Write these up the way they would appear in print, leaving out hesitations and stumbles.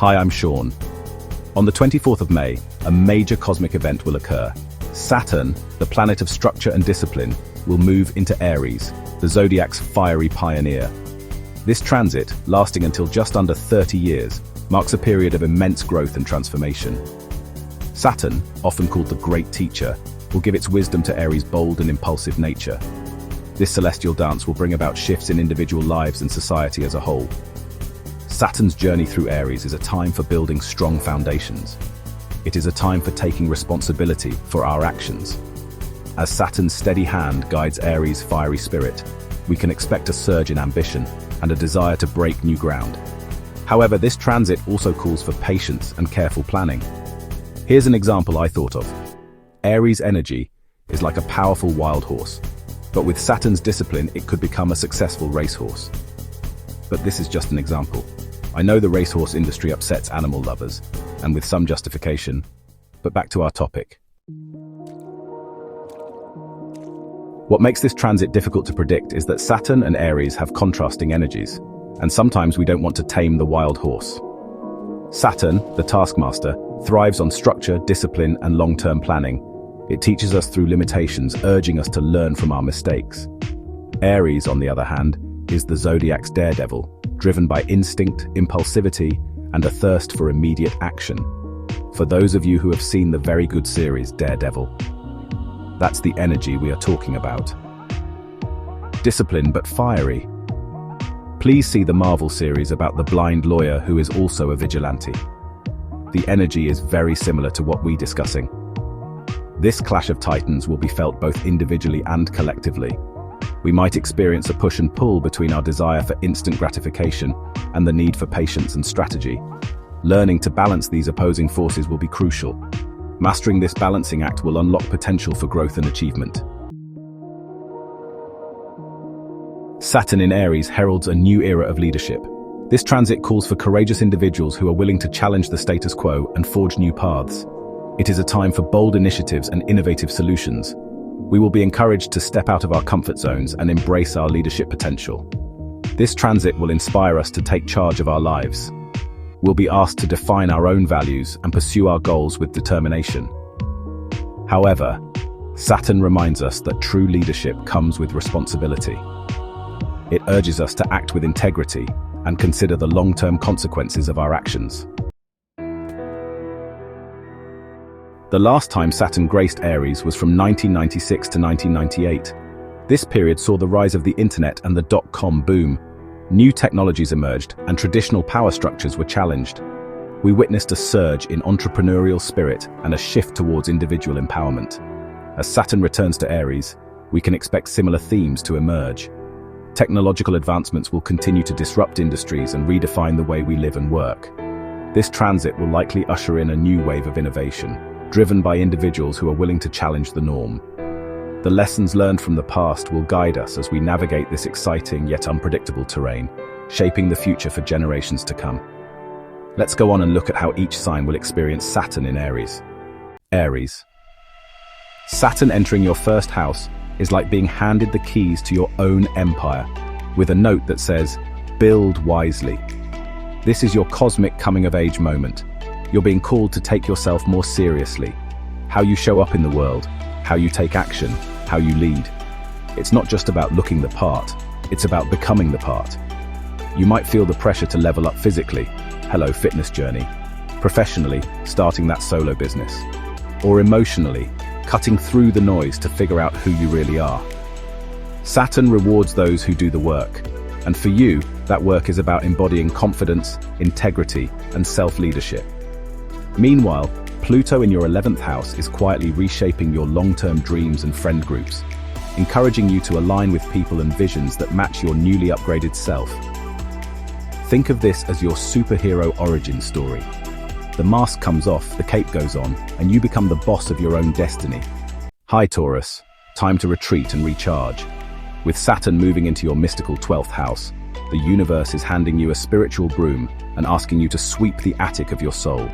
Hi, I'm Sean. On the 24th of May, a major cosmic event will occur. Saturn, the planet of structure and discipline, will move into Aries, the zodiac's fiery pioneer. This transit, lasting until just under 30 years, marks a period of immense growth and transformation. Saturn, often called the Great Teacher, will give its wisdom to Aries' bold and impulsive nature. This celestial dance will bring about shifts in individual lives and society as a whole. Saturn's journey through Aries is a time for building strong foundations. It is a time for taking responsibility for our actions. As Saturn's steady hand guides Aries' fiery spirit, we can expect a surge in ambition and a desire to break new ground. However, this transit also calls for patience and careful planning. Here's an example I thought of. Aries' energy is like a powerful wild horse, but with Saturn's discipline, it could become a successful racehorse. But this is just an example. I know the racehorse industry upsets animal lovers, and with some justification. But back to our topic. What makes this transit difficult to predict is that Saturn and Aries have contrasting energies, and sometimes we don't want to tame the wild horse. Saturn, the taskmaster, thrives on structure, discipline, and long-term planning. It teaches us through limitations, urging us to learn from our mistakes. Aries, on the other hand, is the zodiac's daredevil, driven by instinct, impulsivity, and a thirst for immediate action. For those of you who have seen the very good series Daredevil, that's the energy we are talking about. Disciplined but fiery. Please see the Marvel series about the blind lawyer who is also a vigilante. The energy is very similar to what we're discussing. This clash of titans will be felt both individually and collectively. We might experience a push and pull between our desire for instant gratification and the need for patience and strategy. Learning to balance these opposing forces will be crucial. Mastering this balancing act will unlock potential for growth and achievement. Saturn in Aries heralds a new era of leadership. This transit calls for courageous individuals who are willing to challenge the status quo and forge new paths. It is a time for bold initiatives and innovative solutions. We will be encouraged to step out of our comfort zones and embrace our leadership potential. This transit will inspire us to take charge of our lives. We'll be asked to define our own values and pursue our goals with determination. However, Saturn reminds us that true leadership comes with responsibility. It urges us to act with integrity and consider the long-term consequences of our actions. The last time Saturn graced Aries was from 1996 to 1998. This period saw the rise of the internet and the dot-com boom. New technologies emerged and traditional power structures were challenged. We witnessed a surge in entrepreneurial spirit and a shift towards individual empowerment. As Saturn returns to Aries, we can expect similar themes to emerge. Technological advancements will continue to disrupt industries and redefine the way we live and work. This transit will likely usher in a new wave of innovation, driven by individuals who are willing to challenge the norm. The lessons learned from the past will guide us as we navigate this exciting yet unpredictable terrain, shaping the future for generations to come. Let's go on and look at how each sign will experience Saturn in Aries. Aries. Saturn entering your first house is like being handed the keys to your own empire, with a note that says, "Build wisely." This is your cosmic coming-of-age moment. You're being called to take yourself more seriously. How you show up in the world, how you take action, how you lead. It's not just about looking the part, it's about becoming the part. You might feel the pressure to level up physically, hello fitness journey, professionally, starting that solo business, or emotionally, cutting through the noise to figure out who you really are. Saturn rewards those who do the work, and for you, that work is about embodying confidence, integrity, and self-leadership. Meanwhile, Pluto in your 11th house is quietly reshaping your long-term dreams and friend groups, encouraging you to align with people and visions that match your newly upgraded self. Think of this as your superhero origin story. The mask comes off, the cape goes on, and you become the boss of your own destiny. Hi Taurus, time to retreat and recharge. With Saturn moving into your mystical 12th house, the universe is handing you a spiritual broom and asking you to sweep the attic of your soul.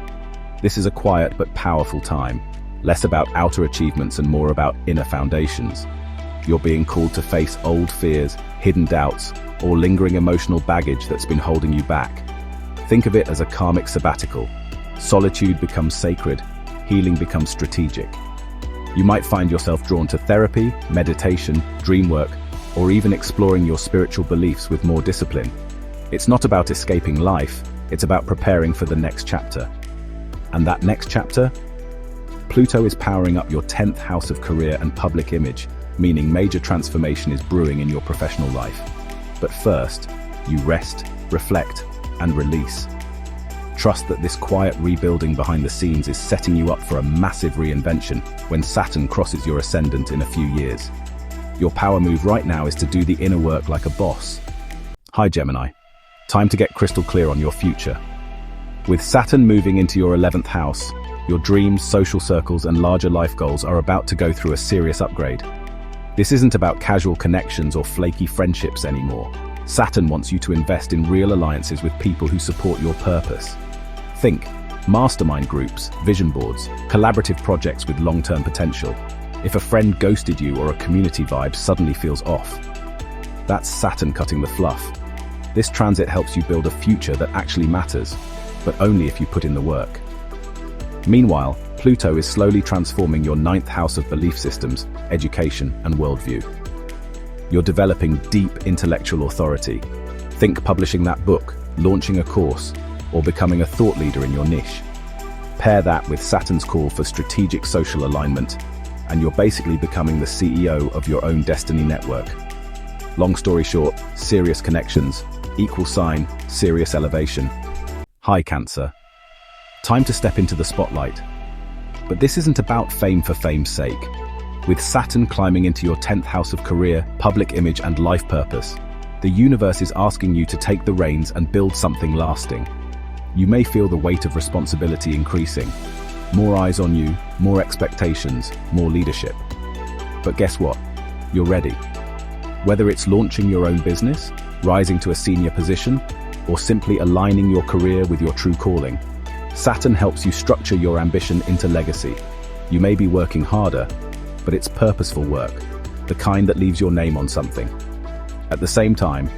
This is a quiet but powerful time, less about outer achievements and more about inner foundations. You're being called to face old fears, hidden doubts, or lingering emotional baggage that's been holding you back. Think of it as a karmic sabbatical. Solitude becomes sacred, healing becomes strategic. You might find yourself drawn to therapy, meditation, dream work, or even exploring your spiritual beliefs with more discipline. It's not about escaping life, it's about preparing for the next chapter. And that next chapter? Pluto is powering up your 10th house of career and public image, meaning major transformation is brewing in your professional life. But first, you rest, reflect, and release. Trust that this quiet rebuilding behind the scenes is setting you up for a massive reinvention when Saturn crosses your ascendant in a few years. Your power move right now is to do the inner work like a boss. Hi Gemini. Time to get crystal clear on your future. With Saturn moving into your 11th house, your dreams, social circles, and larger life goals are about to go through a serious upgrade. This isn't about casual connections or flaky friendships anymore. Saturn wants you to invest in real alliances with people who support your purpose. Think mastermind groups, vision boards, collaborative projects with long-term potential. If a friend ghosted you or a community vibe suddenly feels off, that's Saturn cutting the fluff. This transit helps you build a future that actually matters, but only if you put in the work. Meanwhile, Pluto is slowly transforming your 9th house of belief systems, education, and worldview. You're developing deep intellectual authority. Think publishing that book, launching a course, or becoming a thought leader in your niche. Pair that with Saturn's call for strategic social alignment, and you're basically becoming the CEO of your own destiny network. Long story short, serious connections, equal sign, serious elevation. Hi Cancer. Time to step into the spotlight. But this isn't about fame for fame's sake. With Saturn climbing into your 10th house of career, public image, and life purpose, the universe is asking you to take the reins and build something lasting. You may feel the weight of responsibility increasing. More eyes on you, more expectations, more leadership. But guess what? You're ready. Whether it's launching your own business, rising to a senior position, or simply aligning your career with your true calling, Saturn helps you structure your ambition into legacy. You may be working harder, but it's purposeful work, the kind that leaves your name on something. At the same time,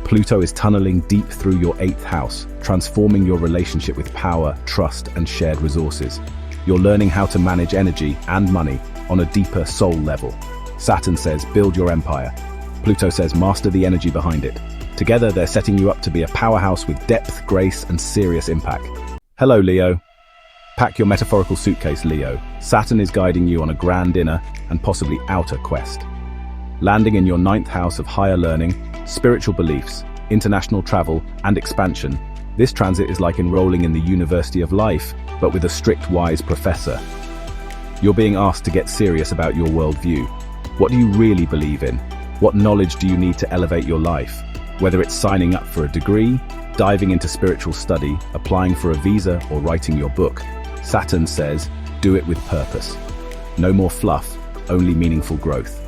Pluto is tunneling deep through your 8th house, transforming your relationship with power, trust, and shared resources. You're learning how to manage energy and money on a deeper soul level. Saturn says, build your empire. Pluto says, master the energy behind it. Together, they're setting you up to be a powerhouse with depth, grace, and serious impact. Hello, Leo. Pack your metaphorical suitcase, Leo. Saturn is guiding you on a grand inner and possibly outer quest. Landing in your 9th house of higher learning, spiritual beliefs, international travel, and expansion, this transit is like enrolling in the University of Life, but with a strict, wise professor. You're being asked to get serious about your worldview. What do you really believe in? What knowledge do you need to elevate your life? Whether it's signing up for a degree, diving into spiritual study, applying for a visa, or writing your book, Saturn says, do it with purpose. No more fluff, only meaningful growth.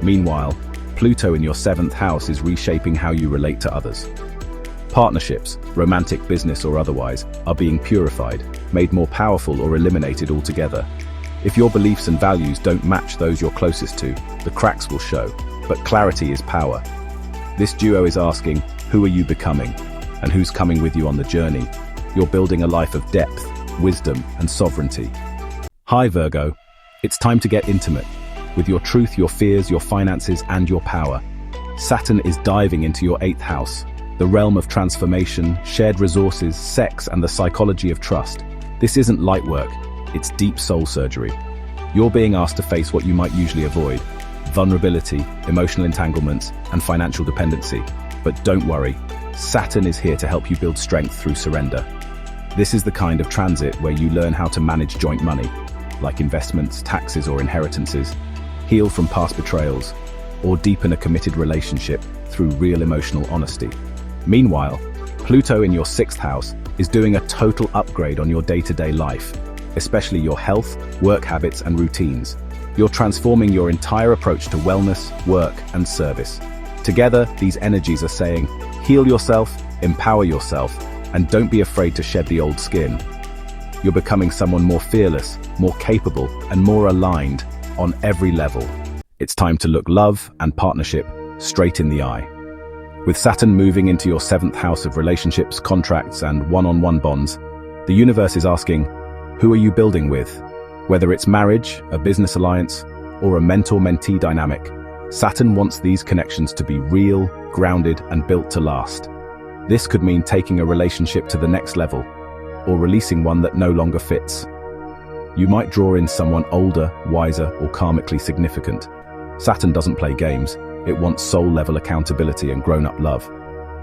Meanwhile, Pluto in your 7th house is reshaping how you relate to others. Partnerships, romantic, business, or otherwise, are being purified, made more powerful, or eliminated altogether. If your beliefs and values don't match those you're closest to, the cracks will show, but clarity is power. This duo is asking, who are you becoming? And who's coming with you on the journey? You're building a life of depth, wisdom, and sovereignty. Hi Virgo. It's time to get intimate. With your truth, your fears, your finances, and your power. Saturn is diving into your 8th house, the realm of transformation, shared resources, sex, and the psychology of trust. This isn't light work, it's deep soul surgery. You're being asked to face what you might usually avoid: vulnerability, emotional entanglements, and financial dependency. But don't worry, Saturn is here to help you build strength through surrender. This is the kind of transit where you learn how to manage joint money, like investments, taxes, or inheritances, heal from past betrayals, or deepen a committed relationship through real emotional honesty. Meanwhile, Pluto in your 6th house is doing a total upgrade on your day-to-day life, especially your health, work habits, and routines. You're transforming your entire approach to wellness, work, and service. Together, these energies are saying, heal yourself, empower yourself, and don't be afraid to shed the old skin. You're becoming someone more fearless, more capable, and more aligned on every level. It's time to look love and partnership straight in the eye. With Saturn moving into your seventh house of relationships, contracts, and one-on-one bonds, the universe is asking, who are you building with? Whether it's marriage, a business alliance, or a mentor-mentee dynamic, Saturn wants these connections to be real, grounded, and built to last. This could mean taking a relationship to the next level, or releasing one that no longer fits. You might draw in someone older, wiser, or karmically significant. Saturn doesn't play games. It wants soul-level accountability and grown-up love.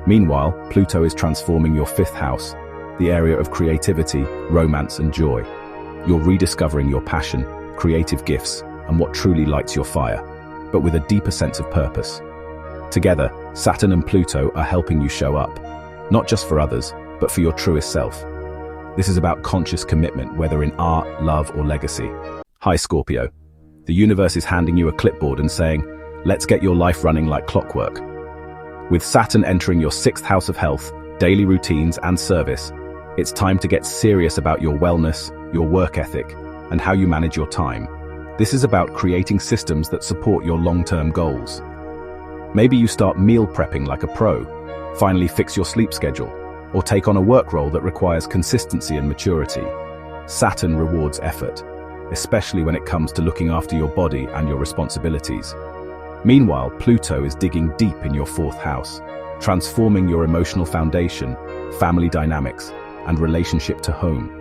Meanwhile, Pluto is transforming your fifth house, the area of creativity, romance, and joy. You're rediscovering your passion, creative gifts, and what truly lights your fire, but with a deeper sense of purpose. Together, Saturn and Pluto are helping you show up, not just for others, but for your truest self. This is about conscious commitment, whether in art, love, or legacy. Hi, Scorpio. The universe is handing you a clipboard and saying, let's get your life running like clockwork. With Saturn entering your sixth house of health, daily routines, and service, it's time to get serious about your wellness, your work ethic, and how you manage your time. This is about creating systems that support your long-term goals. Maybe you start meal prepping like a pro, finally fix your sleep schedule, or take on a work role that requires consistency and maturity. Saturn rewards effort, especially when it comes to looking after your body and your responsibilities. Meanwhile, Pluto is digging deep in your fourth house, transforming your emotional foundation, family dynamics, and relationship to home.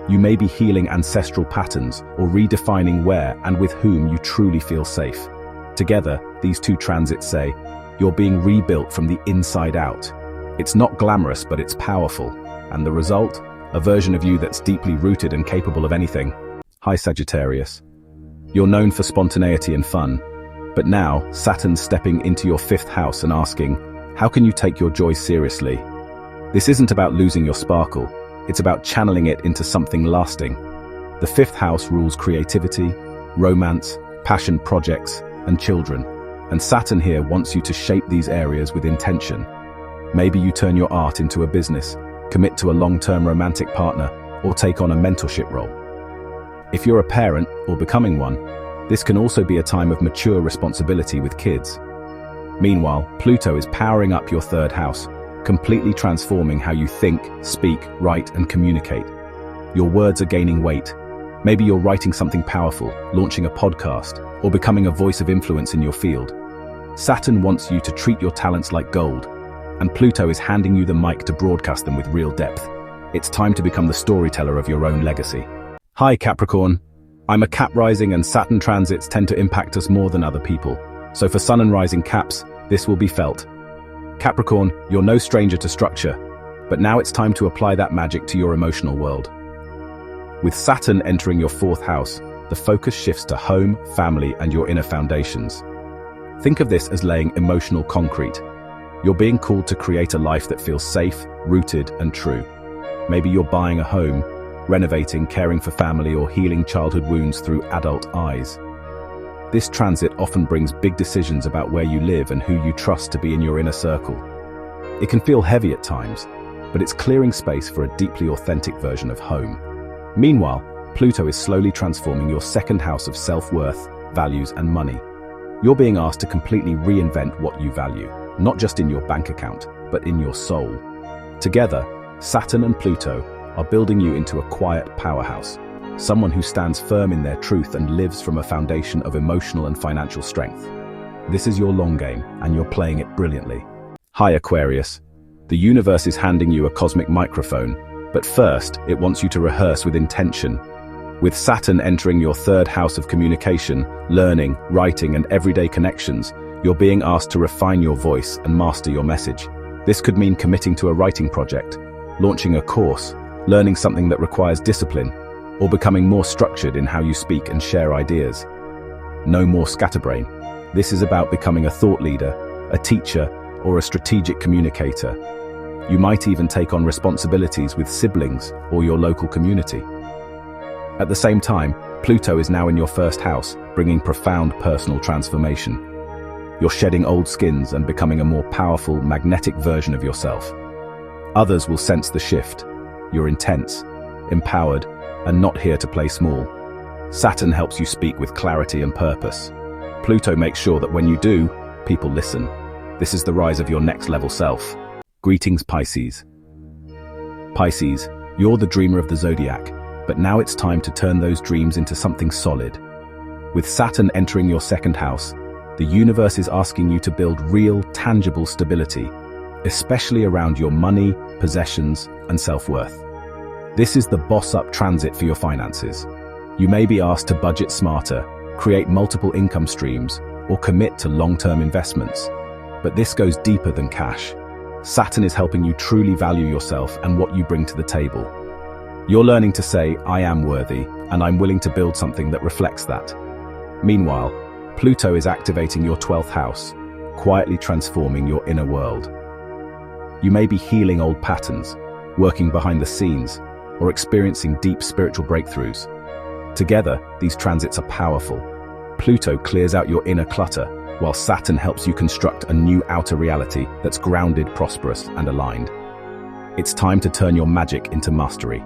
You may be healing ancestral patterns or redefining where and with whom you truly feel safe. Together, these two transits say, you're being rebuilt from the inside out. It's not glamorous, but it's powerful. And the result? A version of you that's deeply rooted and capable of anything. Hi, Sagittarius. You're known for spontaneity and fun, but now Saturn's stepping into your fifth house and asking, how can you take your joy seriously? This isn't about losing your sparkle. It's about channeling it into something lasting. The fifth house rules creativity, romance, passion projects, and children. And Saturn here wants you to shape these areas with intention. Maybe you turn your art into a business, commit to a long-term romantic partner, or take on a mentorship role. If you're a parent or becoming one, this can also be a time of mature responsibility with kids. Meanwhile, Pluto is powering up your third house, completely transforming how you think, speak, write, and communicate. Your words are gaining weight. Maybe you're writing something powerful, launching a podcast, or becoming a voice of influence in your field. Saturn wants you to treat your talents like gold, and Pluto is handing you the mic to broadcast them with real depth. It's time to become the storyteller of your own legacy. Hi, Capricorn. I'm a Cap rising, and Saturn transits tend to impact us more than other people. So for Sun and Rising Caps, this will be felt. Capricorn, you're no stranger to structure, but now it's time to apply that magic to your emotional world. With Saturn entering your fourth house, the focus shifts to home, family, and your inner foundations. Think of this as laying emotional concrete. You're being called to create a life that feels safe, rooted, and true. Maybe you're buying a home, renovating, caring for family, or healing childhood wounds through adult eyes. This transit often brings big decisions about where you live and who you trust to be in your inner circle. It can feel heavy at times, but it's clearing space for a deeply authentic version of home. Meanwhile, Pluto is slowly transforming your second house of self-worth, values, and money. You're being asked to completely reinvent what you value, not just in your bank account, but in your soul. Together, Saturn and Pluto are building you into a quiet powerhouse, someone who stands firm in their truth and lives from a foundation of emotional and financial strength. This is your long game, and you're playing it brilliantly. Hi, Aquarius. The universe is handing you a cosmic microphone, but first, it wants you to rehearse with intention. With Saturn entering your third house of communication, learning, writing, and everyday connections, you're being asked to refine your voice and master your message. This could mean committing to a writing project, launching a course, learning something that requires discipline, or becoming more structured in how you speak and share ideas. No more scatterbrain. This is about becoming a thought leader, a teacher, or a strategic communicator. You might even take on responsibilities with siblings or your local community. At the same time, Pluto is now in your first house, bringing profound personal transformation. You're shedding old skins and becoming a more powerful, magnetic version of yourself. Others will sense the shift. You're intense, empowered, and not here to play small. Saturn helps you speak with clarity and purpose. Pluto makes sure that when you do, people listen. This is the rise of your next level self. Greetings, Pisces. Pisces, you're the dreamer of the zodiac, but now it's time to turn those dreams into something solid. With Saturn entering your second house, the universe is asking you to build real, tangible stability, especially around your money, possessions, and self-worth. This is the boss-up transit for your finances. You may be asked to budget smarter, create multiple income streams, or commit to long-term investments. But this goes deeper than cash. Saturn is helping you truly value yourself and what you bring to the table. You're learning to say, I am worthy, and I'm willing to build something that reflects that. Meanwhile, Pluto is activating your 12th house, quietly transforming your inner world. You may be healing old patterns, working behind the scenes, or experiencing deep spiritual breakthroughs. Together, these transits are powerful. Pluto clears out your inner clutter, while Saturn helps you construct a new outer reality that's grounded, prosperous, and aligned. It's time to turn your magic into mastery.